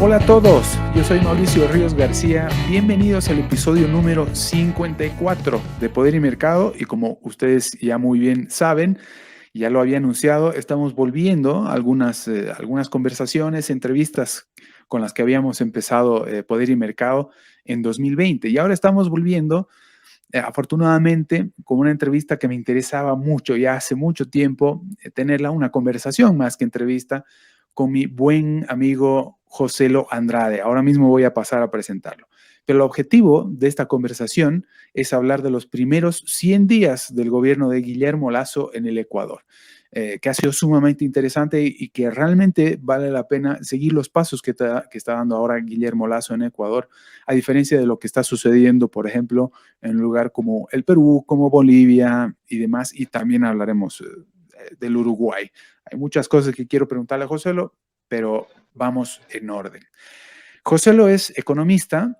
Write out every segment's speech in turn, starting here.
Hola a todos, yo soy Mauricio Ríos García, bienvenidos al episodio número 54 de Poder y Mercado y como ustedes ya muy bien saben, ya lo había anunciado, estamos volviendo a algunas conversaciones, entrevistas con las que habíamos empezado Poder y Mercado en 2020 y ahora estamos volviendo afortunadamente con una entrevista que me interesaba mucho ya hace mucho tiempo, tenerla una conversación más que entrevista con mi buen amigo Joselo Andrade. Ahora mismo voy a pasar a presentarlo. Pero el objetivo de esta conversación es hablar de los primeros 100 días del gobierno de Guillermo Lasso en el Ecuador, que ha sido sumamente interesante y que realmente vale la pena seguir los pasos que está dando ahora Guillermo Lasso en Ecuador, a diferencia de lo que está sucediendo, por ejemplo, en un lugar como el Perú, como Bolivia y demás, y también hablaremos del Uruguay. Hay muchas cosas que quiero preguntarle a Joselo, pero vamos en orden. Joselo es economista,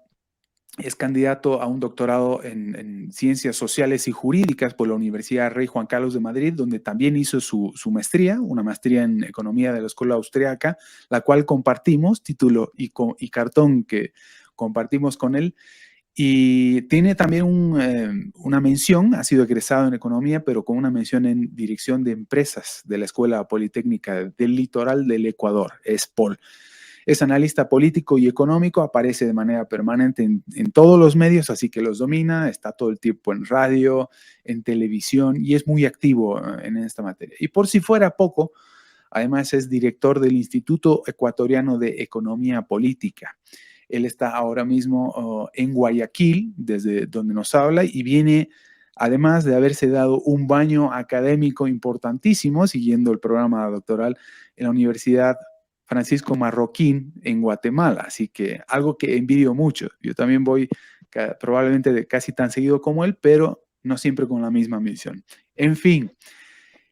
es candidato a un doctorado en Ciencias Sociales y Jurídicas por la Universidad Rey Juan Carlos de Madrid, donde también hizo su maestría, una maestría en Economía de la Escuela Austriaca, la cual compartimos, título y cartón que compartimos con él. Y tiene también una mención, ha sido egresado en economía, pero con una mención en dirección de empresas de la Escuela Politécnica del Litoral del Ecuador, ESPOL. Es analista político y económico, aparece de manera permanente en todos los medios, así que los domina, está todo el tiempo en radio, en televisión y es muy activo en esta materia. Y por si fuera poco, además es director del Instituto Ecuatoriano de Economía Política. Él está ahora mismo en Guayaquil, desde donde nos habla, y viene, además de haberse dado un baño académico importantísimo, siguiendo el programa doctoral en la Universidad Francisco Marroquín en Guatemala. Así que algo que envidio mucho. Yo también voy probablemente casi tan seguido como él, pero no siempre con la misma misión. En fin,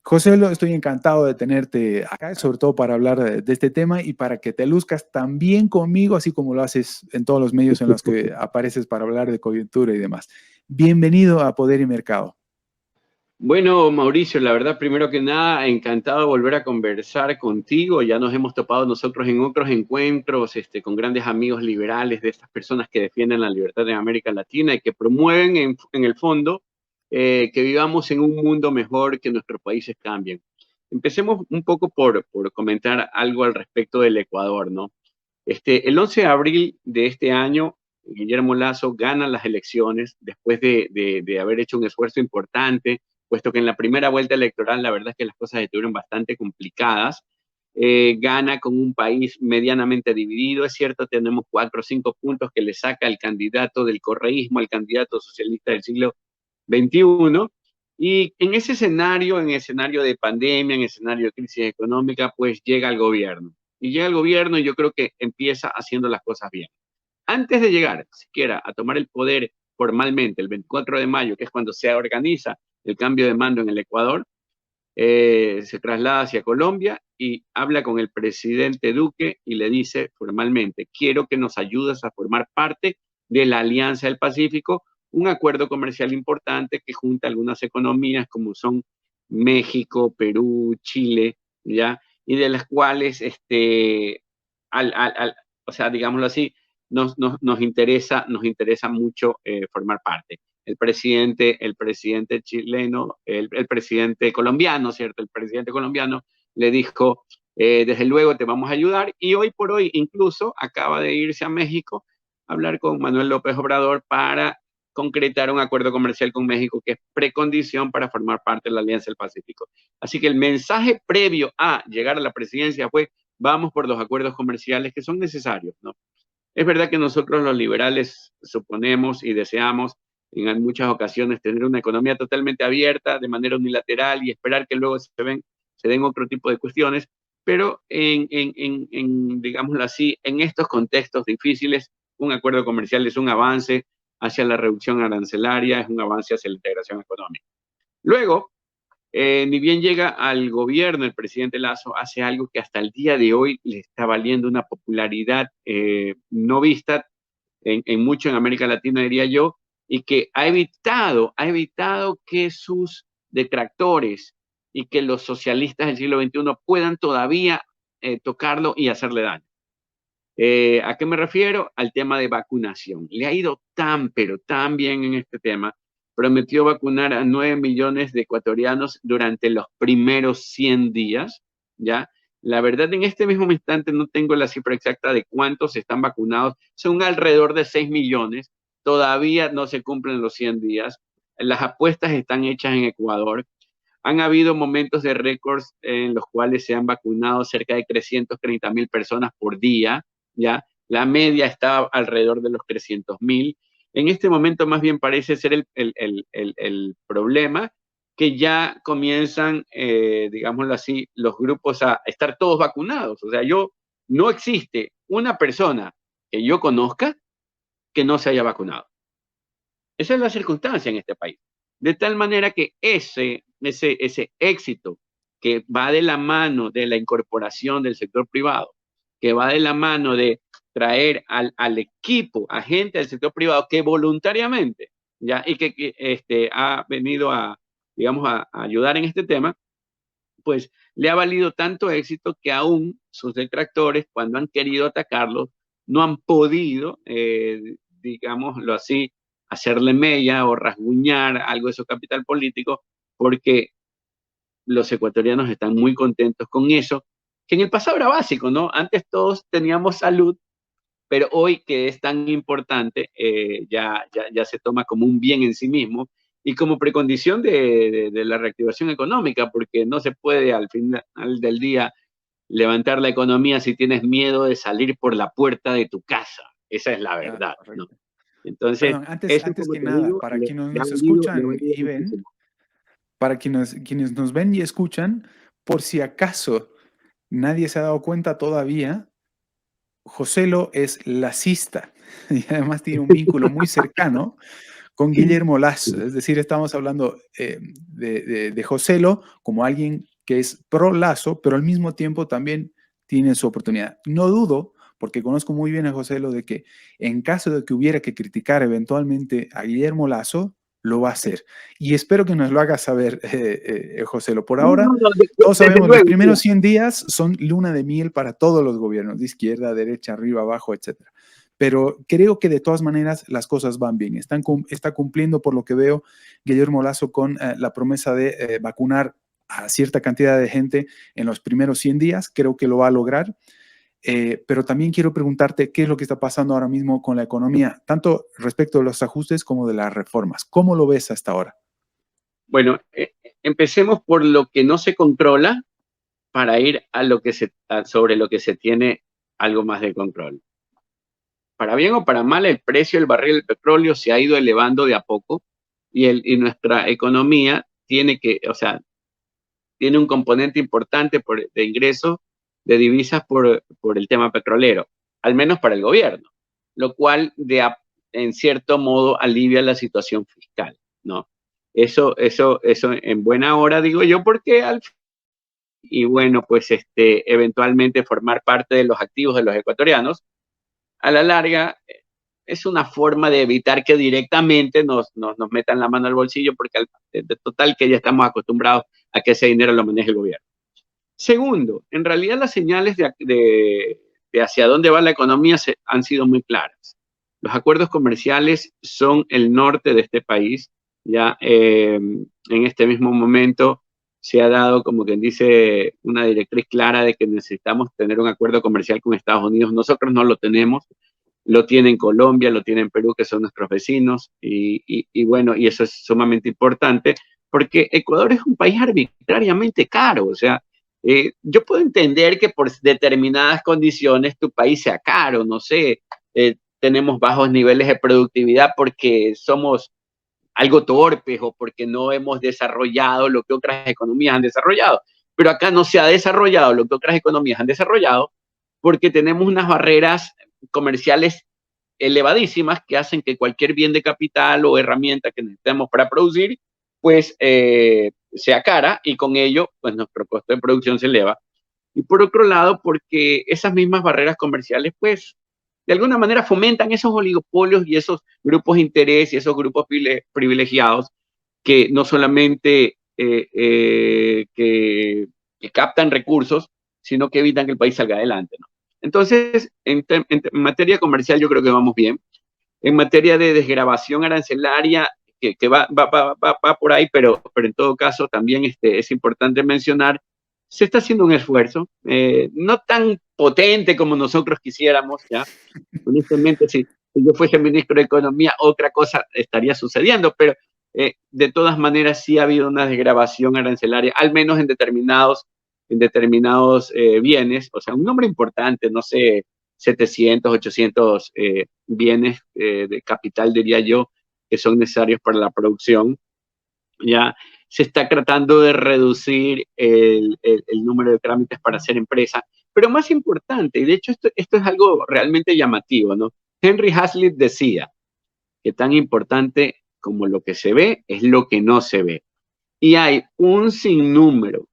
José, estoy encantado de tenerte acá, sobre todo para hablar de este tema y para que te luzcas también conmigo, así como lo haces en todos los medios en los que apareces para hablar de coyuntura y demás. Bienvenido a Poder y Mercado. Bueno, Mauricio, la verdad, primero que nada, encantado de volver a conversar contigo. Ya nos hemos topado nosotros en otros encuentros, con grandes amigos liberales de estas personas que defienden la libertad en América Latina y que promueven en el fondo que vivamos en un mundo mejor, que nuestros países cambien. Empecemos un poco por comentar algo al respecto del Ecuador, ¿no? El 11 de abril de este año, Guillermo Lasso gana las elecciones después de haber hecho un esfuerzo importante, puesto que en la primera vuelta electoral la verdad es que las cosas estuvieron bastante complicadas. Gana con un país medianamente dividido. Es cierto, tenemos 4 o 5 puntos que le saca el candidato del correísmo, el candidato socialista del siglo XXI. Y en escenario de pandemia, en escenario de crisis económica, pues llega el gobierno. Y llega el gobierno y yo creo que empieza haciendo las cosas bien. Antes de llegar siquiera a tomar el poder formalmente, el 24 de mayo, que es cuando se organiza el cambio de mando en el Ecuador, se traslada hacia Colombia y habla con el presidente Duque y le dice formalmente: quiero que nos ayudes a formar parte de la Alianza del Pacífico, un acuerdo comercial importante que junta algunas economías como son México, Perú, Chile, ¿ya? Y de las cuales, o sea, digámoslo así, nos interesa mucho formar parte. El presidente chileno, el presidente colombiano, ¿cierto? El presidente colombiano le dijo, desde luego te vamos a ayudar, y hoy por hoy incluso acaba de irse a México a hablar con Manuel López Obrador para concretar un acuerdo comercial con México que es precondición para formar parte de la Alianza del Pacífico. Así que el mensaje previo a llegar a la presidencia fue: vamos por los acuerdos comerciales que son necesarios, ¿no? Es verdad que nosotros los liberales suponemos y deseamos en muchas ocasiones tener una economía totalmente abierta de manera unilateral y esperar que luego se den otro tipo de cuestiones, pero digámoslo así, en estos contextos difíciles, un acuerdo comercial es un avance hacia la reducción arancelaria, es un avance hacia la integración económica. Luego, ni bien llega al gobierno, el presidente Lasso hace algo que hasta el día de hoy le está valiendo una popularidad no vista mucho en América Latina, diría yo, y que ha evitado que sus detractores y que los socialistas del siglo XXI puedan todavía tocarlo y hacerle daño. ¿A qué me refiero? Al tema de vacunación. Le ha ido tan, pero tan bien en este tema. Prometió vacunar a 9 millones de ecuatorianos durante los primeros 100 días, ¿ya? La verdad, en este mismo instante no tengo la cifra exacta de cuántos están vacunados. Son alrededor de 6 millones. Todavía no se cumplen los 100 días. Las apuestas están hechas en Ecuador. Han habido momentos de récords en los cuales se han vacunado cerca de 330.000 personas por día, ¿ya? La media está alrededor de los 300.000. En este momento más bien parece ser el problema que ya comienzan, digámoslo así, los grupos a estar todos vacunados. O sea, no existe una persona que yo conozca que no se haya vacunado. Esa es la circunstancia en este país. De tal manera que ese éxito que va de la mano de la incorporación del sector privado, que va de la mano de traer al equipo, a gente del sector privado que voluntariamente, ya, y que ha venido digamos, a ayudar en este tema, pues le ha valido tanto éxito que aún sus detractores, cuando han querido atacarlo, no han podido, digámoslo así, hacerle mella o rasguñar algo de su capital político, porque los ecuatorianos están muy contentos con eso, que en el pasado era básico, ¿no? Antes todos teníamos salud, pero hoy que es tan importante, ya se toma como un bien en sí mismo y como precondición de la reactivación económica, porque no se puede al final del día levantar la economía si tienes miedo de salir por la puerta de tu casa. Esa es la Ah, verdad, ¿no? correcto. Entonces, Perdón, eso, antes como que te nada, digo, para quienes le ha nos valido escuchan y ven, muchísimo. para quienes nos ven y escuchan, por si acaso nadie se ha dado cuenta todavía, Joselo es lacista y además tiene un vínculo muy cercano con Guillermo Lasso. Es decir, estamos hablando de Joselo como alguien que es pro Lasso, pero al mismo tiempo también tiene su oportunidad. No dudo, porque conozco muy bien a Joselo, de que en caso de que hubiera que criticar eventualmente a Guillermo Lasso, lo va a hacer. Y espero que nos lo haga saber, Joselo. Por No, ahora, no, no, todos desde sabemos, los luego, primeros mira. 100 días son luna de miel para todos los gobiernos, de izquierda, derecha, arriba, abajo, etcétera. Pero creo que de todas maneras las cosas van bien. Está cumpliendo, por lo que veo, Guillermo Lasso con la promesa de vacunar a cierta cantidad de gente en los primeros 100 días. Creo que lo va a lograr. Pero también quiero preguntarte qué es lo que está pasando ahora mismo con la economía, tanto respecto de los ajustes como de las reformas. ¿Cómo lo ves hasta ahora? Bueno, empecemos por lo que no se controla para ir sobre lo que se tiene algo más de control. Para bien o para mal, el precio del barril del petróleo se ha ido elevando de a poco y nuestra economía o sea, tiene un componente importante de ingresos de divisas por el tema petrolero, al menos para el gobierno, lo cual en cierto modo alivia la situación fiscal, ¿no? Eso en buena hora, digo yo, porque y bueno, pues eventualmente formar parte de los activos de los ecuatorianos, a la larga es una forma de evitar que directamente nos metan la mano al bolsillo, porque de total que ya estamos acostumbrados a que ese dinero lo maneje el gobierno. Segundo, en realidad las señales de hacia dónde va la economía han sido muy claras. Los acuerdos comerciales son el norte de este país. Ya en este mismo momento se ha dado, como quien dice, una directriz clara de que necesitamos tener un acuerdo comercial con Estados Unidos. Nosotros no lo tenemos, lo tienen Colombia, lo tienen Perú, que son nuestros vecinos, y bueno, y eso es sumamente importante, porque Ecuador es un país arbitrariamente caro. O sea, yo puedo entender que por determinadas condiciones tu país sea caro, no sé, tenemos bajos niveles de productividad porque somos algo torpes o porque no hemos desarrollado lo que otras economías han desarrollado. Pero acá no se ha desarrollado lo que otras economías han desarrollado porque tenemos unas barreras comerciales elevadísimas que hacen que cualquier bien de capital o herramienta que necesitemos para producir, pues sea cara, y con ello, pues nuestro costo de producción se eleva. Y por otro lado, porque esas mismas barreras comerciales, pues, de alguna manera fomentan esos oligopolios y esos grupos de interés y esos grupos privilegiados que no solamente que captan recursos, sino que evitan que el país salga adelante, ¿no? Entonces, en materia comercial yo creo que vamos bien. En materia de desgravación arancelaria, que va por ahí, pero en todo caso también es importante mencionar, se está haciendo un esfuerzo, no tan potente como nosotros quisiéramos, ¿ya? Honestamente, si yo fuese ministro de Economía, otra cosa estaría sucediendo, pero de todas maneras sí ha habido una desgravación arancelaria, al menos en determinados bienes, o sea, un número importante, no sé, 700, 800 bienes de capital, diría yo, que son necesarios para la producción. Ya se está tratando de reducir el número de trámites para hacer empresa, pero más importante, y de hecho esto es algo realmente llamativo, ¿no? Henry Hazlitt decía que tan importante como lo que se ve es lo que no se ve. Y hay un sinnúmero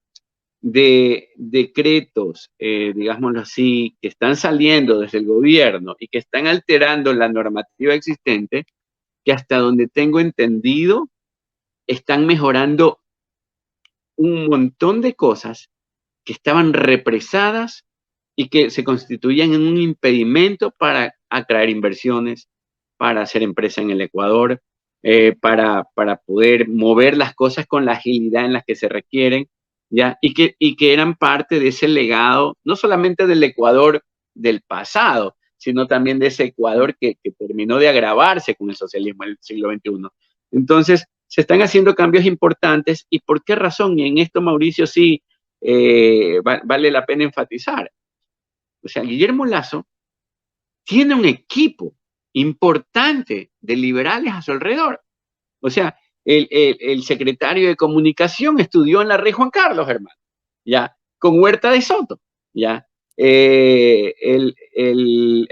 de decretos, digámoslo así, que están saliendo desde el gobierno y que están alterando la normativa existente, que hasta donde tengo entendido, están mejorando un montón de cosas que estaban represadas y que se constituían en un impedimento para atraer inversiones, para hacer empresa en el Ecuador, para poder mover las cosas con la agilidad en las que se requieren, ¿ya? Y que eran parte de ese legado, no solamente del Ecuador del pasado, sino también de ese Ecuador que terminó de agravarse con el socialismo del siglo XXI. Entonces, se están haciendo cambios importantes. ¿Y por qué razón? Y en esto, Mauricio, sí vale la pena enfatizar. O sea, Guillermo Lasso tiene un equipo importante de liberales a su alrededor. O sea, el secretario de Comunicación estudió en la Rey Juan Carlos, hermano, ya, con Huerta de Soto, ya. El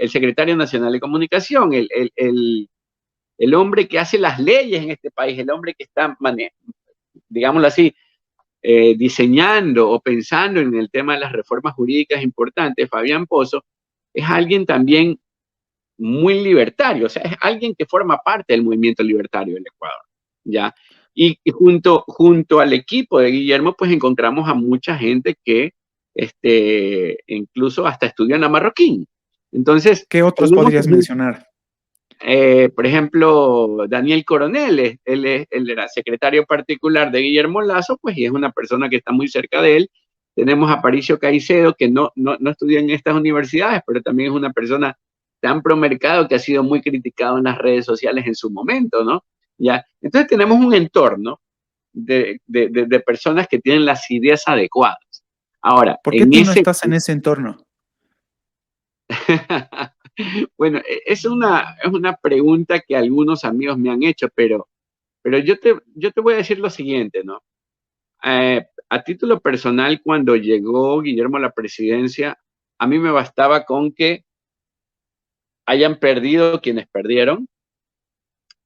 secretario nacional de Comunicación, el hombre que hace las leyes en este país, el hombre que está, digámoslo así, diseñando o pensando en el tema de las reformas jurídicas importantes, Fabián Pozo, es alguien también muy libertario, o sea, es alguien que forma parte del movimiento libertario del Ecuador, ¿ya? Y junto al equipo de Guillermo, pues encontramos a mucha gente que incluso hasta estudió en la Marroquín. Entonces, ¿Qué otros tenemos podrías mencionar? por ejemplo, Daniel Coronel, él era secretario particular de Guillermo Lasso, pues, y es una persona que está muy cerca de él. Tenemos a Aparicio Caicedo, que no estudió en estas universidades, pero también es una persona tan promercado que ha sido muy criticado en las redes sociales en su momento, ¿no? ¿Ya? Entonces tenemos un entorno de personas que tienen las ideas adecuadas. Ahora, ¿Por qué en tú no ese... estás en ese entorno? Bueno, es una pregunta que algunos amigos me han hecho, pero yo te voy a decir lo siguiente, ¿no? A título personal, cuando llegó Guillermo a la presidencia, a mí me bastaba con que hayan perdido quienes perdieron.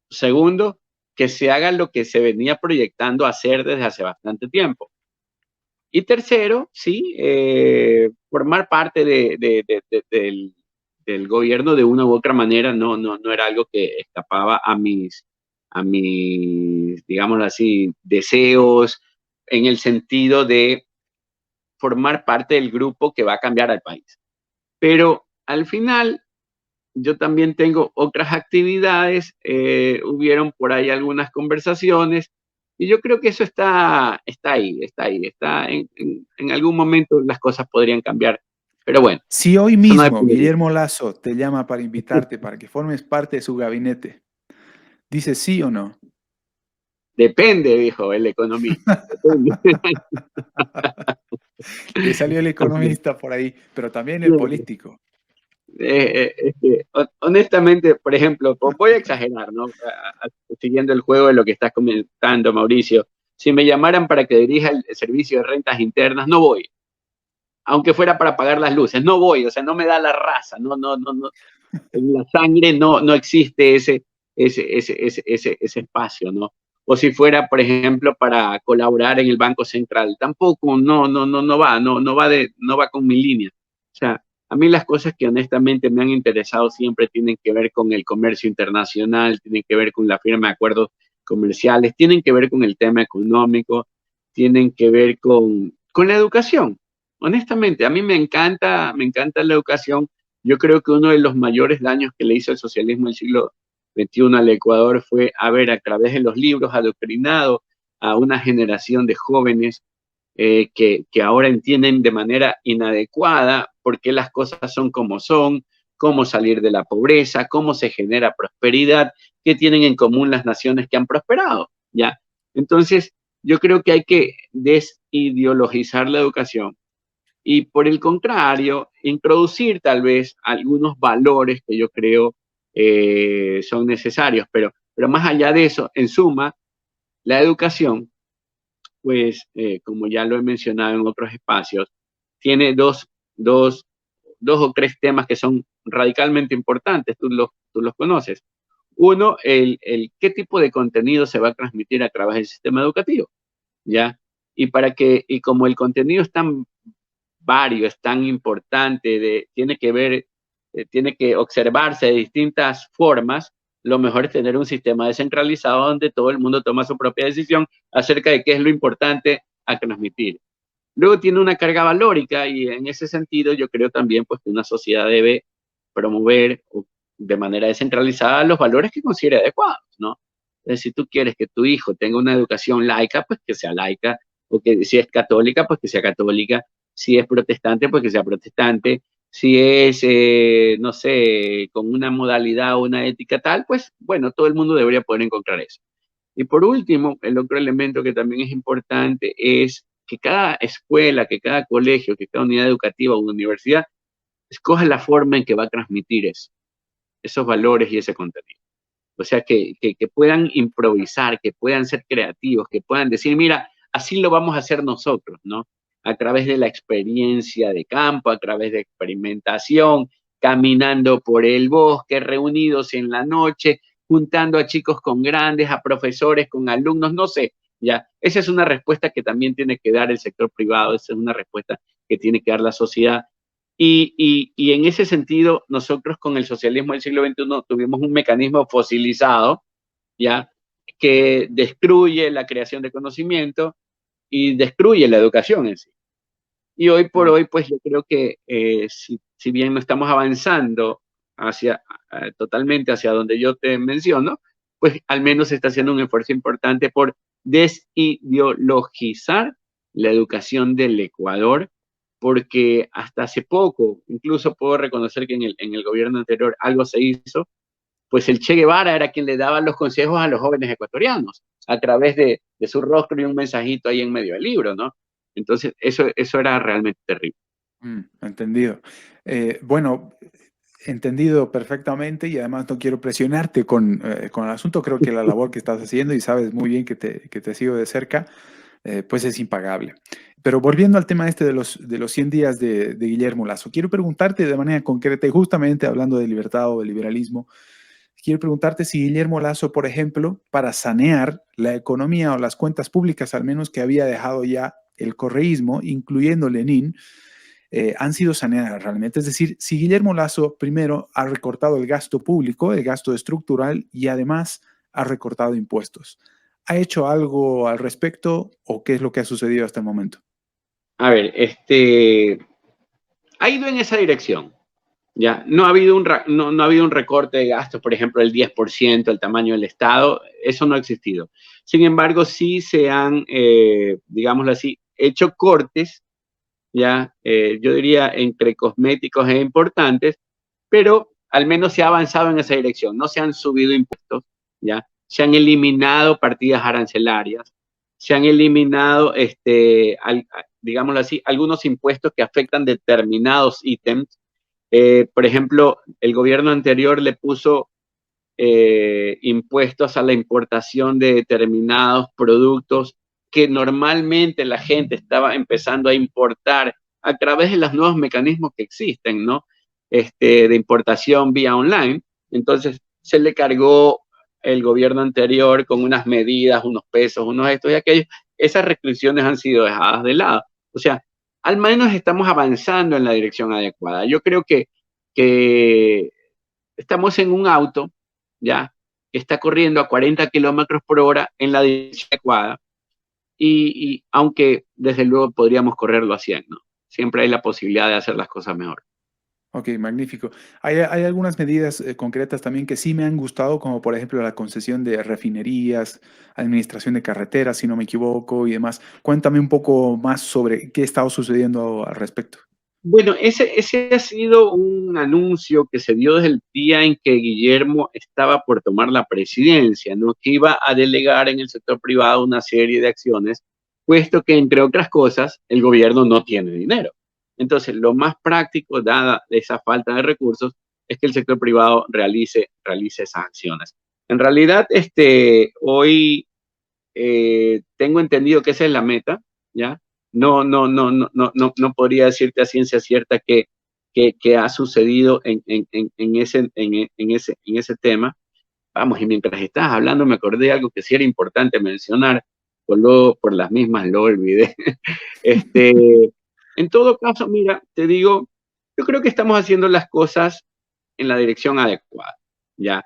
Segundo, que se haga lo que se venía proyectando hacer desde hace bastante tiempo. Y tercero, sí, formar parte del gobierno de una u otra manera no era algo que escapaba a mis, digámoslo así, deseos, en el sentido de formar parte del grupo que va a cambiar al país. Pero al final, yo también tengo otras actividades, hubieron por ahí algunas conversaciones, y yo creo que eso está ahí, en algún momento las cosas podrían cambiar, pero bueno, Si hoy eso no mismo dependería. Guillermo Lasso te llama para invitarte para que formes parte de su gabinete, ¿dices sí o no? Depende, dijo el economista, depende. Le salió el economista por ahí, pero también el Así político. honestamente, por ejemplo, voy a exagerar, ¿no? Siguiendo el juego de lo que estás comentando, Mauricio, si me llamaran para que dirija el servicio de rentas internas, no voy. Aunque fuera para apagar las luces, no voy, o sea, no me da la raza, no, en la sangre no existe ese espacio, ¿no? O si fuera, por ejemplo, para colaborar en el Banco Central, tampoco, no va con mi línea. O sea, a mí las cosas que honestamente me han interesado siempre tienen que ver con el comercio internacional, tienen que ver con la firma de acuerdos comerciales, tienen que ver con el tema económico, tienen que ver con la educación. honestamente, a mí me encanta la educación. Yo creo que uno de los mayores daños que le hizo el socialismo del siglo XXI al Ecuador fue haber a través de los libros adoctrinado a una generación de jóvenes que ahora entienden de manera inadecuada por qué las cosas son como son, cómo salir de la pobreza, cómo se genera prosperidad, qué tienen en común las naciones que han prosperado, ¿ya? Entonces, yo creo que hay que desideologizar la educación y, por el contrario, introducir tal vez algunos valores que yo creo son necesarios, pero más allá de eso, en suma, la educación pues, como ya lo he mencionado en otros espacios, tiene dos o tres temas que son radicalmente importantes, tú los conoces. Uno, qué tipo de contenido se va a transmitir a través del sistema educativo, ¿ya? Y como el contenido es tan vario, es tan importante, tiene que observarse de distintas formas, lo mejor es tener un sistema descentralizado donde todo el mundo toma su propia decisión acerca de qué es lo importante a transmitir. Luego tiene una carga valórica y en ese sentido yo creo también pues, que una sociedad debe promover de manera descentralizada los valores que considere adecuados, ¿no? Entonces, si tú quieres que tu hijo tenga una educación laica, pues que sea laica, o que si es católica, pues que sea católica, si es protestante, pues que sea protestante, si es, no sé, con una modalidad o una ética tal, pues bueno, todo el mundo debería poder encontrar eso. Y por último, el otro elemento que también es importante es que cada escuela, que cada colegio, que cada unidad educativa o universidad escoja la forma en que va a transmitir eso, esos valores y ese contenido. O sea, que puedan improvisar, que puedan ser creativos, que puedan decir, mira, así lo vamos a hacer nosotros, ¿no? A través de la experiencia de campo, a través de experimentación, caminando por el bosque, reunidos en la noche, juntando a chicos con grandes, a profesores con alumnos, no sé, ya. Esa es una respuesta que también tiene que dar el sector privado, esa es una respuesta que tiene que dar la sociedad. Y en ese sentido, nosotros con el socialismo del siglo XXI tuvimos un mecanismo fosilizado, ¿ya? Que destruye la creación de conocimiento y destruye la educación en sí. Y hoy por hoy, pues yo creo que si bien no estamos avanzando totalmente hacia donde yo te menciono, pues al menos se está haciendo un esfuerzo importante por desideologizar la educación del Ecuador, porque hasta hace poco, incluso puedo reconocer que en el gobierno anterior algo se hizo, pues el Che Guevara era quien le daba los consejos a los jóvenes ecuatorianos a través de su rostro y un mensajito ahí en medio del libro, ¿no? Entonces, eso era realmente terrible. Entendido. Bueno, entendido perfectamente y además no quiero presionarte con el asunto. Creo que la labor que estás haciendo y sabes muy bien que te sigo de cerca, pues es impagable. Pero volviendo al tema este de los 100 días de Guillermo Lasso, quiero preguntarte de manera concreta y justamente hablando de libertad o de liberalismo, quiero preguntarte si Guillermo Lasso, por ejemplo, para sanear la economía o las cuentas públicas, al menos que había dejado ya el correísmo, incluyendo Lenin, han sido saneadas realmente. Es decir, si Guillermo Lasso primero ha recortado el gasto público, el gasto estructural y además ha recortado impuestos. ¿Ha hecho algo al respecto o qué es lo que ha sucedido hasta el momento? A ver, ha ido en esa dirección. Ya, no ha habido un recorte de gastos, por ejemplo, el 10%, el tamaño del Estado, eso no ha existido. Sin embargo, sí se han, digámoslo así, hecho cortes, ya, yo diría entre cosméticos e importantes, pero al menos se ha avanzado en esa dirección, no se han subido impuestos, ya, se han eliminado partidas arancelarias, se han eliminado, digámoslo así, algunos impuestos que afectan determinados ítems. Por ejemplo, el gobierno anterior le puso impuestos a la importación de determinados productos que normalmente la gente estaba empezando a importar a través de los nuevos mecanismos que existen, ¿no? De importación vía online. Entonces, se le cargó el gobierno anterior con unas medidas, unos pesos, unos estos y aquellos. Esas restricciones han sido dejadas de lado. O sea, al menos estamos avanzando en la dirección adecuada. Yo creo que estamos en un auto, ya, que está corriendo a 40 kilómetros por hora en la dirección adecuada, y aunque desde luego podríamos correrlo a 100, ¿no? siempre hay la posibilidad de hacer las cosas mejor. Ok, magnífico. Hay algunas medidas concretas también que sí me han gustado, como por ejemplo la concesión de refinerías, administración de carreteras, si no me equivoco, y demás. Cuéntame un poco más sobre qué ha estado sucediendo al respecto. Bueno, ese ha sido un anuncio que se dio desde el día en que Guillermo estaba por tomar la presidencia, ¿no? Que iba a delegar en el sector privado una serie de acciones, puesto que, entre otras cosas, el gobierno no tiene dinero. Entonces, lo más práctico, dada esa falta de recursos, es que el sector privado realice esas acciones. En realidad, hoy tengo entendido que esa es la meta, ¿ya? No podría decirte a ciencia cierta que ha sucedido en ese tema. Vamos, y mientras estabas hablando me acordé de algo que sí era importante mencionar, por las mismas lo olvidé. Este, en todo caso, mira, te digo, yo creo que estamos haciendo las cosas en la dirección adecuada, ¿ya?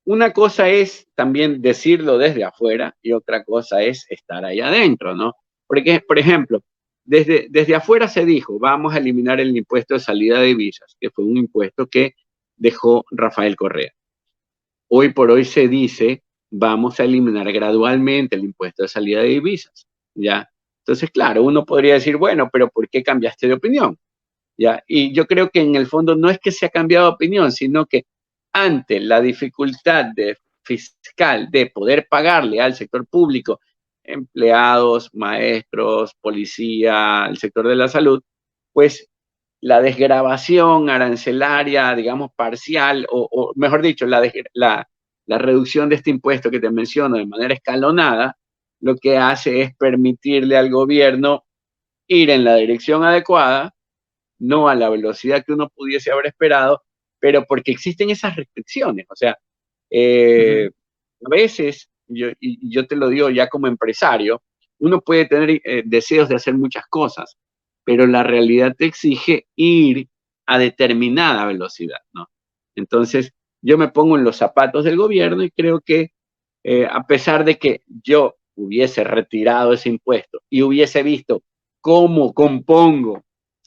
Una cosa es también decirlo desde afuera y otra cosa es estar ahí adentro, ¿no? Porque, por ejemplo, desde afuera se dijo, vamos a eliminar el impuesto de salida de divisas, que fue un impuesto que dejó Rafael Correa. Hoy por hoy se dice, vamos a eliminar gradualmente el impuesto de salida de divisas, ¿ya? Entonces, claro, uno podría decir, bueno, pero ¿por qué cambiaste de opinión? ¿Ya? Y yo creo que en el fondo no es que se ha cambiado de opinión, sino que ante la dificultad fiscal de poder pagarle al sector público, empleados, maestros, policía, el sector de la salud, pues la desgravación arancelaria, digamos, parcial, o mejor dicho, la reducción de este impuesto que te menciono de manera escalonada, lo que hace es permitirle al gobierno ir en la dirección adecuada, no a la velocidad que uno pudiese haber esperado, pero porque existen esas restricciones. O sea, Ujú. a veces, y yo te lo digo ya como empresario, uno puede tener deseos de hacer muchas cosas, pero la realidad te exige ir a determinada velocidad, ¿no? Entonces, yo me pongo en los zapatos del gobierno y creo que a pesar de que yo hubiese retirado ese impuesto y hubiese visto cómo compongo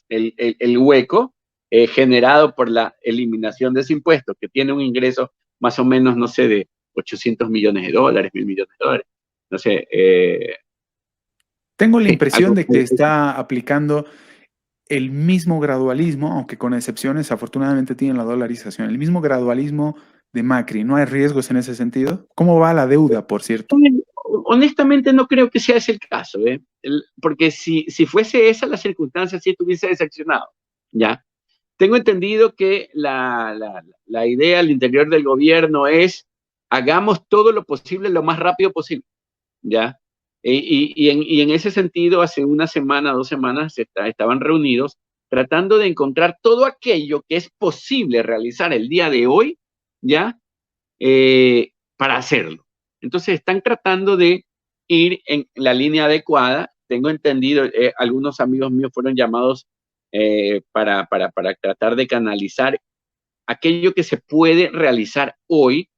el hueco generado por la eliminación de ese impuesto, que tiene un ingreso más o menos, no sé, de 800 millones de dólares, 1.000 millones de dólares. No sé, Tengo la sí, impresión algo. de que está aplicando el mismo gradualismo, aunque con excepciones, afortunadamente tienen la dolarización, el mismo gradualismo de Macri. ¿No hay riesgos en ese sentido? ¿Cómo va la deuda, por cierto? Honestamente no creo que sea ese el caso, ¿eh? Porque si fuese esa la circunstancia, sí estuviese desaccionado, ¿ya? Tengo entendido que la idea al interior del gobierno es hagamos todo lo posible lo más rápido posible, ¿ya? Y en ese sentido, hace una semana, 2 semanas, estaban reunidos tratando de encontrar todo aquello que es posible realizar el día de hoy, ¿ya? Para hacerlo. Entonces están tratando de ir en la línea adecuada. Tengo entendido, algunos amigos míos fueron llamados para tratar de canalizar aquello que se puede realizar hoy.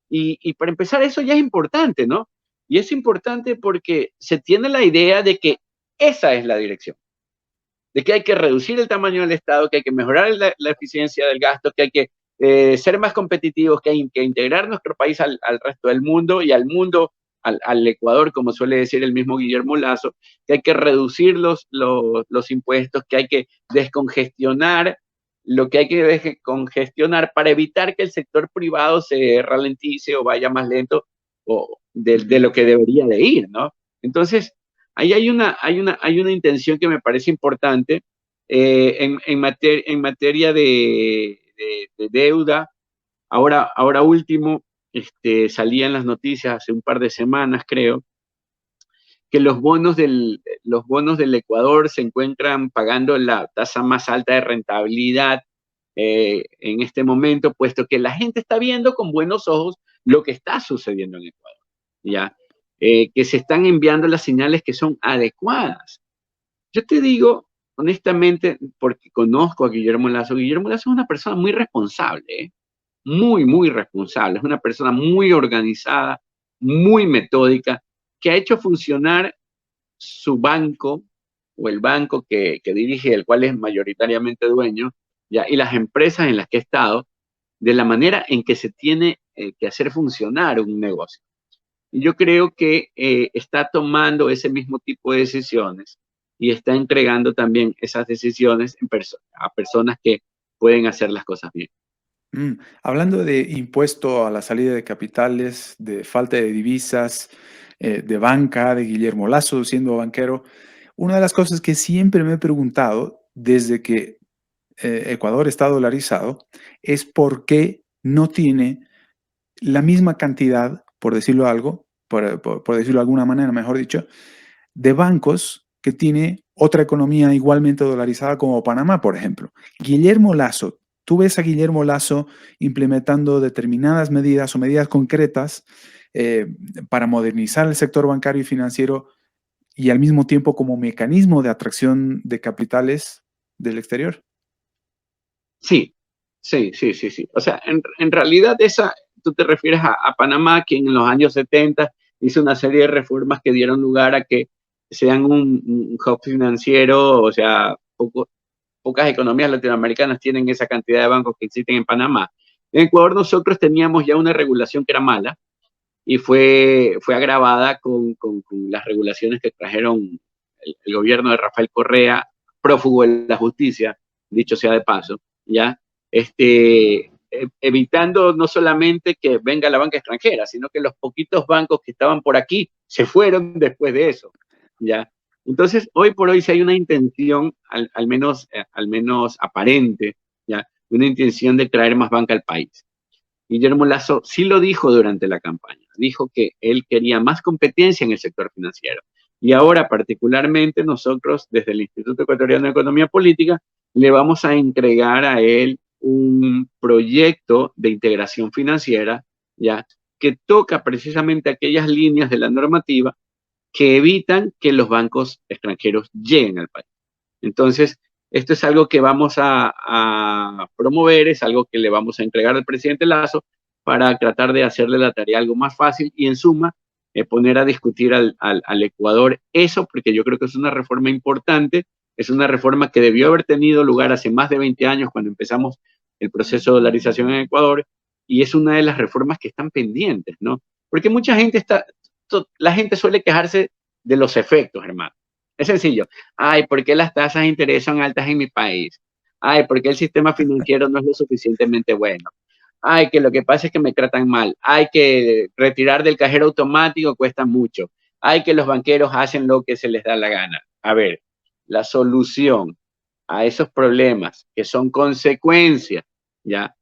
Y para empezar, eso ya es importante, ¿no? Y es importante porque se tiene la idea de que esa es la dirección, de que hay que reducir el tamaño del Estado, que hay que mejorar la eficiencia del gasto, que hay que ser más competitivos, que hay que integrar nuestro país al resto del mundo y al mundo, al Ecuador, como suele decir el mismo Guillermo Lazo, que hay que reducir los impuestos, que hay que descongestionar lo que hay que descongestionar para evitar que el sector privado se ralentice o vaya más lento de Ujú. lo que debería de ir, ¿no? Entonces, ahí hay una intención que me parece importante en materia de deuda. Ahora último, salían las noticias hace un par de semanas, creo, que los bonos del Ecuador se encuentran pagando la tasa más alta de rentabilidad en este momento, puesto que la gente está viendo con buenos ojos lo que está sucediendo en Ecuador, ¿ya? Que se están enviando las señales que son adecuadas. Yo te digo, honestamente, porque conozco a Guillermo Lazo es una persona muy responsable, ¿eh? Muy, muy responsable, es una persona muy organizada, muy metódica, que ha hecho funcionar su banco o el banco que dirige, el cual es mayoritariamente dueño, ¿ya? Y las empresas en las que he estado, de la manera en que se tiene que hacer funcionar un negocio. Y yo creo que está tomando ese mismo tipo de decisiones y está entregando también esas decisiones a personas que pueden hacer las cosas bien. Hablando de impuesto a la salida de capitales, de falta de divisas, de banca, de Guillermo Lasso siendo banquero, una de las cosas que siempre me he preguntado desde que Ecuador está dolarizado es por qué no tiene la misma cantidad, por decirlo algo, por decirlo de alguna manera, mejor dicho, de bancos que tiene otra economía igualmente dolarizada como Panamá, por ejemplo. Guillermo Lasso, tú ves a Guillermo Lasso implementando determinadas medidas o medidas concretas eh, para modernizar el sector bancario y financiero y al mismo tiempo como mecanismo de atracción de capitales del exterior. Sí, sí. O sea, en realidad tú te refieres a Panamá, que en los años 70 hizo una serie de reformas que dieron lugar a que sean un hub financiero, o sea, pocas economías latinoamericanas tienen esa cantidad de bancos que existen en Panamá. En Ecuador nosotros teníamos ya una regulación que era mala y fue agravada con las regulaciones que trajeron el gobierno de Rafael Correa, prófugo de la justicia, dicho sea de paso, ¿ya? Evitando no solamente que venga la banca extranjera, sino que los poquitos bancos que estaban por aquí se fueron después de eso, ¿ya? Entonces, hoy por hoy, si hay una intención, al menos aparente, ¿ya? Una intención de traer más banca al país. Guillermo Lasso sí lo dijo durante la campaña, dijo que él quería más competencia en el sector financiero. Y ahora, particularmente, nosotros, desde el Instituto Ecuatoriano de Economía Política, le vamos a entregar a él un proyecto de integración financiera, ya, que toca precisamente aquellas líneas de la normativa que evitan que los bancos extranjeros lleguen al país. Entonces, esto es algo que vamos a promover, es algo que le vamos a entregar al presidente Lasso para tratar de hacerle la tarea algo más fácil y en suma poner a discutir al Ecuador eso, porque yo creo que es una reforma importante, es una reforma que debió haber tenido lugar hace más de 20 años cuando empezamos el proceso de dolarización en Ecuador y es una de las reformas que están pendientes, ¿no? Porque la gente suele quejarse de los efectos, hermano. Es sencillo. Ay, ¿por qué las tasas de interés son altas en mi país? Ay, ¿por qué el sistema financiero no es lo suficientemente bueno? Ay, que lo que pasa es que me tratan mal. Ay, que retirar del cajero automático cuesta mucho. Ay, que los banqueros hacen lo que se les da la gana. A ver, la solución a esos problemas que son consecuencias, ya,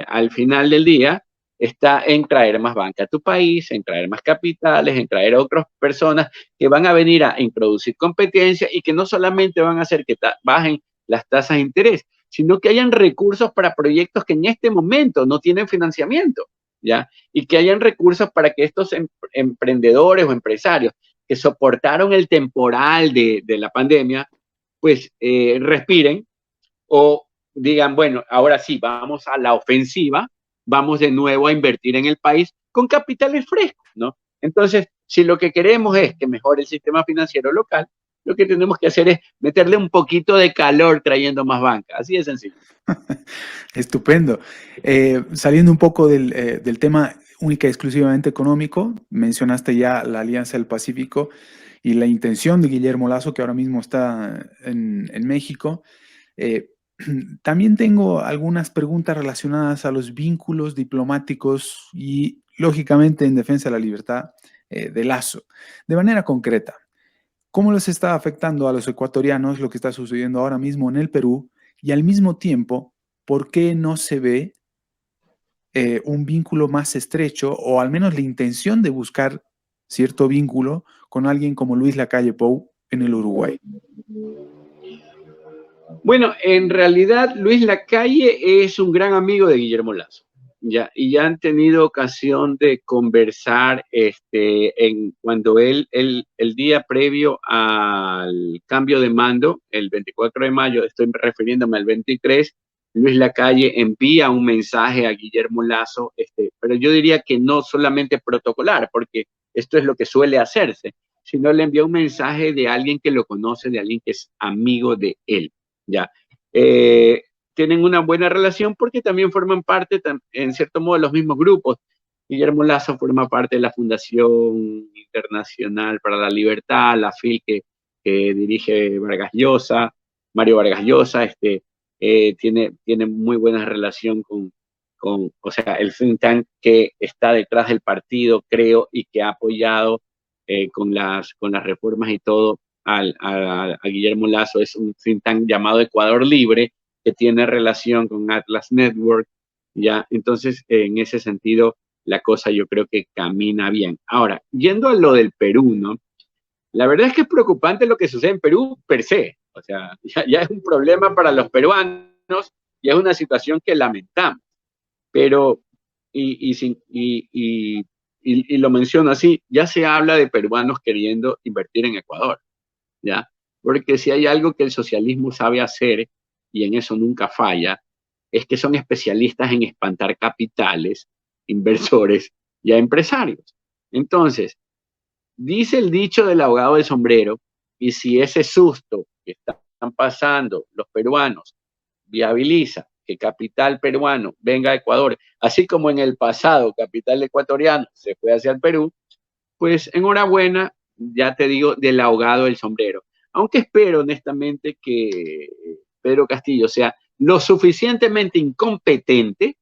al final del día, está en traer más banca a tu país, en traer más capitales, en traer a otras personas que van a venir a introducir competencia y que no solamente van a hacer que bajen las tasas de interés, sino que hayan recursos para proyectos que en este momento no tienen financiamiento, ¿ya? Y que hayan recursos para que estos emprendedores o empresarios que soportaron el temporal de la pandemia, pues respiren o digan, bueno, ahora sí, vamos a la ofensiva, vamos de nuevo a invertir en el país con capitales frescos, ¿no? Entonces, si lo que queremos es que mejore el sistema financiero local, lo que tenemos que hacer es meterle un poquito de calor trayendo más banca, así de sencillo. Estupendo. Saliendo un poco del tema única y exclusivamente económico, mencionaste ya la Alianza del Pacífico y la intención de Guillermo Lasso, que ahora mismo está en México. Eh, También tengo algunas preguntas relacionadas a los vínculos diplomáticos y, lógicamente, en defensa de la libertad de Lasso. De manera concreta, ¿cómo les está afectando a los ecuatorianos lo que está sucediendo ahora mismo en el Perú? Y al mismo tiempo, ¿por qué no se ve un vínculo más estrecho o al menos la intención de buscar cierto vínculo con alguien como Luis Lacalle Pou en el Uruguay? Bueno, en realidad Luis Lacalle es un gran amigo de Guillermo Lasso, ya, y ya han tenido ocasión de conversar cuando el día previo al cambio de mando, el 24 de mayo, estoy refiriéndome al 23, Luis Lacalle envía un mensaje a Guillermo Lasso, pero yo diría que no solamente protocolar, porque esto es lo que suele hacerse, sino le envía un mensaje de alguien que lo conoce, de alguien que es amigo de él, ¿ya? Eh, Tienen una buena relación porque también forman parte, en cierto modo, de los mismos grupos. Guillermo Lazo forma parte de la Fundación Internacional para la Libertad, la FIL, que dirige Vargas Llosa, Mario Vargas Llosa, tiene muy buena relación o sea, el think tank que está detrás del partido, creo, y que ha apoyado con las reformas y todo a Guillermo Lazo, es un think tank llamado Ecuador Libre, que tiene relación con Atlas Network, ¿ya? Entonces, en ese sentido, la cosa yo creo que camina bien. Ahora, yendo a lo del Perú, ¿no? La verdad es que es preocupante lo que sucede en Perú per se. O sea, ya es un problema para los peruanos y es una situación que lamentamos. Pero, y lo menciono así, ya se habla de peruanos queriendo invertir en Ecuador, ¿ya? Porque si hay algo que el socialismo sabe hacer, y en eso nunca falla, es que son especialistas en espantar capitales, inversores y a empresarios. Entonces, dice el dicho del abogado del sombrero, y si ese susto que están pasando los peruanos viabiliza que capital peruano venga a Ecuador, así como en el pasado capital ecuatoriano se fue hacia el Perú, pues enhorabuena, ya te digo, del ahogado del sombrero. Aunque espero honestamente que Pedro Castillo sea lo suficientemente incompetente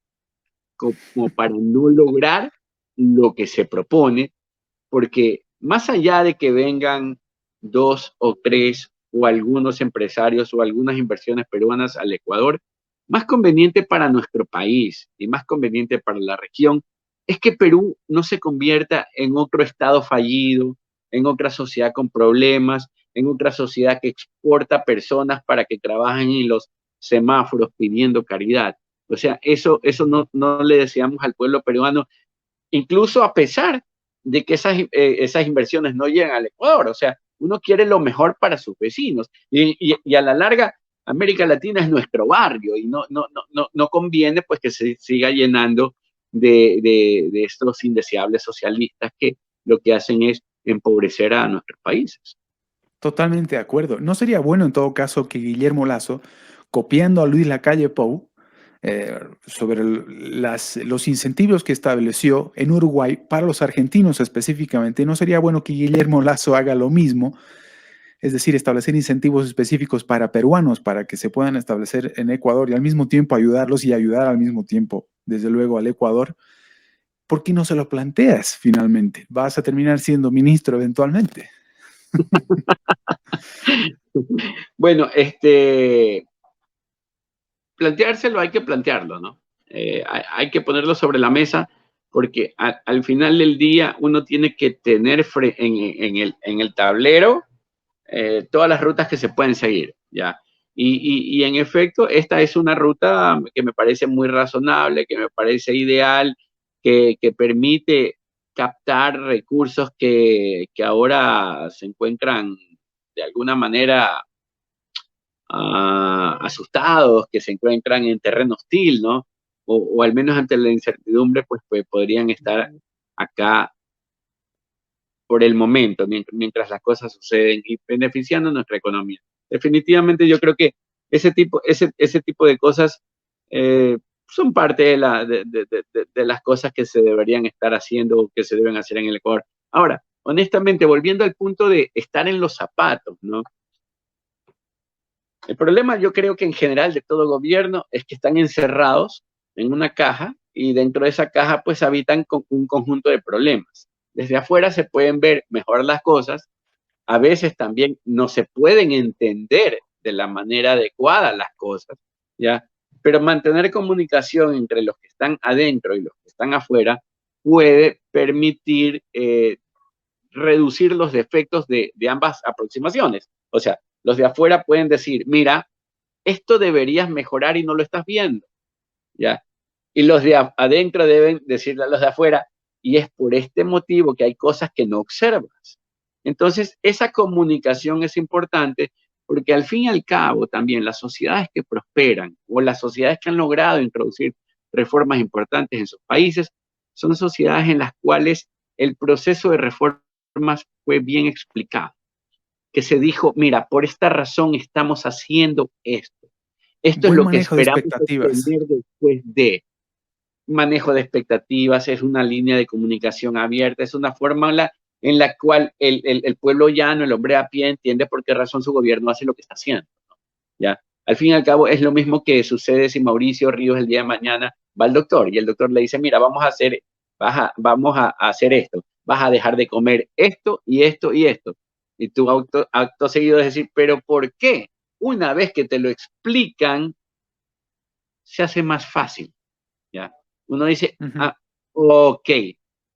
como para no lograr lo que se propone, porque más allá de que vengan dos o tres o algunos empresarios o algunas inversiones peruanas al Ecuador, más conveniente para nuestro país y más conveniente para la región es que Perú no se convierta en otro estado fallido, en otra sociedad con problemas, en otra sociedad que exporta personas para que trabajen en los semáforos pidiendo caridad. O sea, eso no le deseamos al pueblo peruano, incluso a pesar de que esas inversiones no llegan al Ecuador. O sea, uno quiere lo mejor para sus vecinos y a la larga América Latina es nuestro barrio y no conviene pues que se siga llenando de estos indeseables socialistas que lo que hacen es empobrecer a nuestros países. Totalmente de acuerdo. ¿No sería bueno en todo caso que Guillermo Lazo, copiando a Luis Lacalle Pou, sobre los incentivos que estableció en Uruguay para los argentinos específicamente, no sería bueno que Guillermo Lazo haga lo mismo? Es decir, establecer incentivos específicos para peruanos para que se puedan establecer en Ecuador y al mismo tiempo ayudarlos y ayudar al mismo tiempo, desde luego, al Ecuador. ¿Por qué no se lo planteas finalmente? Vas a terminar siendo ministro eventualmente. Bueno, planteárselo hay que plantearlo, ¿no? Hay que ponerlo sobre la mesa porque al final del día uno tiene que tener en el tablero todas las rutas que se pueden seguir, ¿ya? Y en efecto, esta es una ruta que me parece muy razonable, que me parece ideal, que permite captar recursos que ahora se encuentran de alguna manera asustados, que se encuentran en terreno hostil, ¿no? O al menos ante la incertidumbre, pues podrían estar acá por el momento, mientras las cosas suceden y beneficiando nuestra economía. Definitivamente yo creo que ese tipo de cosas son parte de las cosas que se deberían estar haciendo o que se deben hacer en el Ecuador. Ahora, honestamente, volviendo al punto de estar en los zapatos, ¿no? El problema yo creo que en general de todo gobierno es que están encerrados en una caja y dentro de esa caja pues habitan con un conjunto de problemas. Desde afuera se pueden ver mejor las cosas, a veces también no se pueden entender de la manera adecuada las cosas, ¿ya? Pero mantener comunicación entre los que están adentro y los que están afuera puede permitir reducir los defectos de ambas aproximaciones. O sea, los de afuera pueden decir, mira, esto deberías mejorar y no lo estás viendo, ¿ya? Y los de adentro deben decirle a los de afuera, y es por este motivo que hay cosas que no observas. Entonces, esa comunicación es importante porque al fin y al cabo también las sociedades que prosperan o las sociedades que han logrado introducir reformas importantes en sus países son sociedades en las cuales el proceso de reforma reformas fue bien explicado, que se dijo, mira, por esta razón estamos haciendo esto. Esto es Buen lo que manejo de esperamos expectativas. obtener después de manejo de expectativas, es una línea de comunicación abierta, es una fórmula en la cual el pueblo llano, el hombre a pie, entiende por qué razón su gobierno hace lo que está haciendo, ¿ya? Al fin y al cabo, es lo mismo que sucede si Mauricio Ríos el día de mañana va al doctor y el doctor le dice, mira, vamos a hacer esto, vas a dejar de comer esto y esto y esto. Y tú acto seguido es decir, pero ¿por qué? Una vez que te lo explican, se hace más fácil, ¿ya? Uno dice, Ujú. ah, ok,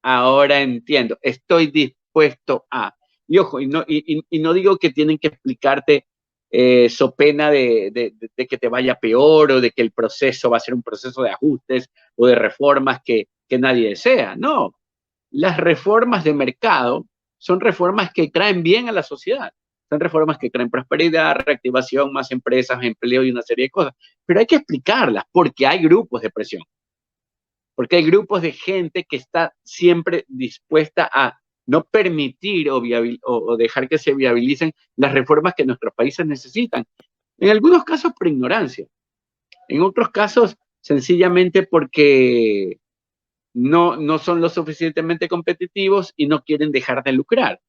ahora entiendo, estoy dispuesto a. Y ojo, y no digo que tienen que explicarte so pena de que te vaya peor o de que el proceso va a ser un proceso de ajustes o de reformas que nadie desea. No, las reformas de mercado son reformas que traen bien a la sociedad. Son reformas que traen prosperidad, reactivación, más empresas, empleo y una serie de cosas. Pero hay que explicarlas porque hay grupos de presión, porque hay grupos de gente que está siempre dispuesta a no permitir o dejar que se viabilicen las reformas que nuestros países necesitan. En algunos casos por ignorancia, en otros casos sencillamente porque no son lo suficientemente competitivos y no quieren dejar de lucrar.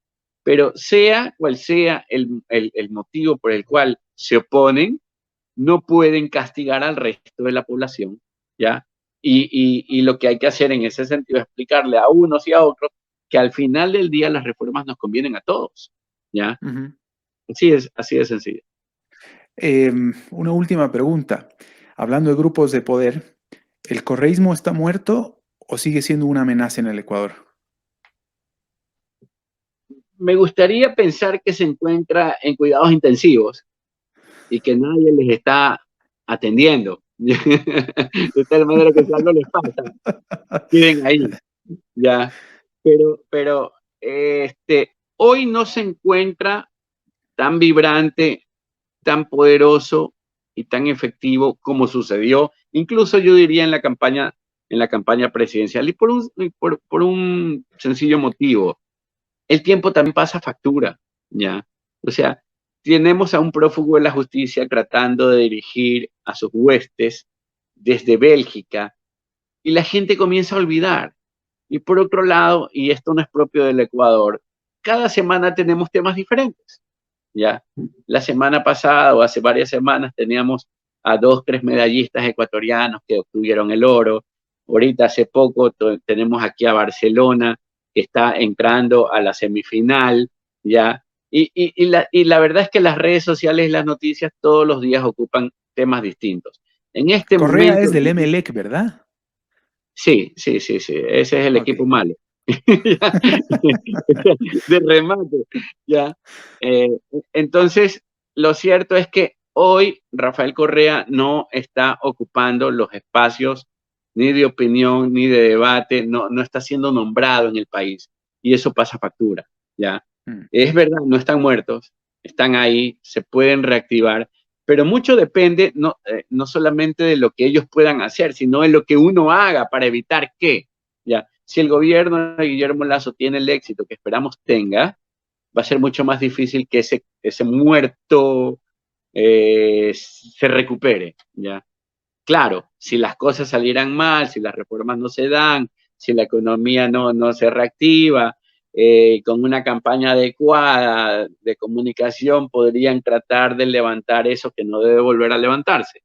Pero sea cual sea el motivo por el cual se oponen, no pueden castigar al resto de la población, ¿ya? Y lo que hay que hacer en ese sentido es explicarle a unos y a otros que al final del día las reformas nos convienen a todos, ¿ya? Ujú. Así de sencillo. Una última pregunta. Hablando de grupos de poder, ¿el correísmo está muerto o sigue siendo una amenaza en el Ecuador? Me gustaría pensar que se encuentra en cuidados intensivos y que nadie les está atendiendo. De tal manera que si algo les pasa, queden ahí, ¿ya? Pero hoy no se encuentra tan vibrante, tan poderoso y tan efectivo como sucedió, incluso yo diría en la campaña presidencial, y por un sencillo motivo. El tiempo también pasa factura, ¿ya? O sea, tenemos a un prófugo de la justicia tratando de dirigir a sus huestes desde Bélgica y la gente comienza a olvidar. Y por otro lado, y esto no es propio del Ecuador, cada semana tenemos temas diferentes, ¿ya? La semana pasada o hace varias semanas teníamos a 2, 3 medallistas ecuatorianos que obtuvieron el oro. Ahorita hace poco tenemos aquí a Barcelona que está entrando a la semifinal, ¿ya? Y la verdad es que las redes sociales y las noticias todos los días ocupan temas distintos. En este Correa momento, es del Emelec, ¿verdad? sí, sí, sí, sí, ese es el Ok, equipo malo. De remate, ya. Eh, entonces, lo cierto es que hoy Rafael Correa no está ocupando los espacios ni de opinión ni de debate, no está siendo nombrado en el país y eso pasa factura, ya. mm, Es verdad, no están muertos, están ahí, se pueden reactivar, pero mucho depende no solamente de lo que ellos puedan hacer, sino de lo que uno haga para evitar que, ya, si el gobierno de Guillermo Lasso tiene el éxito que esperamos tenga, va a ser mucho más difícil que ese muerto se recupere, ¿ya? Claro, si las cosas salieran mal, si las reformas no se dan, si la economía no se reactiva, con una campaña adecuada de comunicación podrían tratar de levantar eso que no debe volver a levantarse.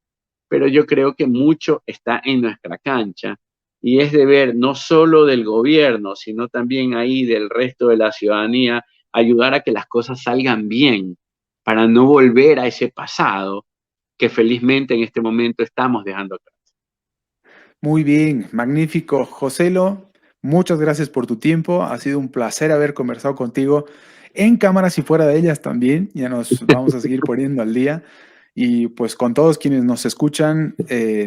Pero yo creo que mucho está en nuestra cancha y es deber no solo del gobierno, sino también ahí del resto de la ciudadanía, ayudar a que las cosas salgan bien para no volver a ese pasado que felizmente en este momento estamos dejando atrás. muy bien, magnífico. Joselo, muchas gracias por tu tiempo. Ha sido un placer haber conversado contigo en cámaras y fuera de ellas también. Ya nos vamos a seguir poniendo al día. Y pues con todos quienes nos escuchan,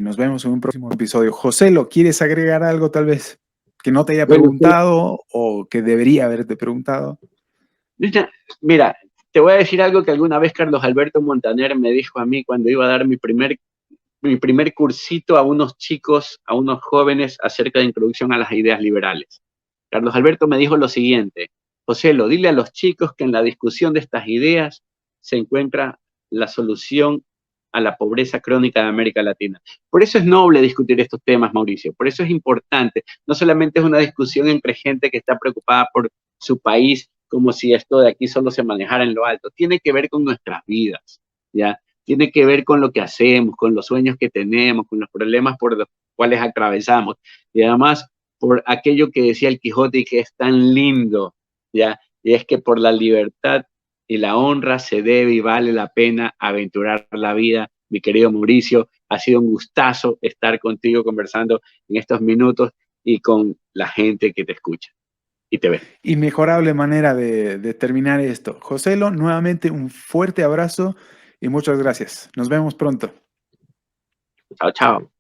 nos vemos en un próximo episodio. Joselo, ¿quieres agregar algo tal vez que no te haya Bueno, preguntado o que debería haberte preguntado? mira, te voy a decir algo que alguna vez Carlos Alberto Montaner me dijo a mí cuando iba a dar mi primer cursito a unos chicos, a unos jóvenes acerca de introducción a las ideas liberales. Carlos Alberto me dijo lo siguiente, José, lo dile a los chicos que en la discusión de estas ideas se encuentra la solución a la pobreza crónica de América Latina. Por eso es noble discutir estos temas, Mauricio. Por eso es importante. No solamente es una discusión entre gente que está preocupada por su país, como si esto de aquí solo se manejara en lo alto. Tiene que ver con nuestras vidas, ¿ya? Tiene que ver con lo que hacemos, con los sueños que tenemos, con los problemas por los cuales atravesamos. Y además, por aquello que decía el Quijote y que es tan lindo, ¿ya? Y es que por la libertad y la honra se debe y vale la pena aventurar la vida. Mi querido Mauricio, ha sido un gustazo estar contigo conversando en estos minutos y con la gente que te escucha y te ve. Inmejorable manera de terminar esto. Joselo, nuevamente un fuerte abrazo y muchas gracias. Nos vemos pronto. Chao, chao.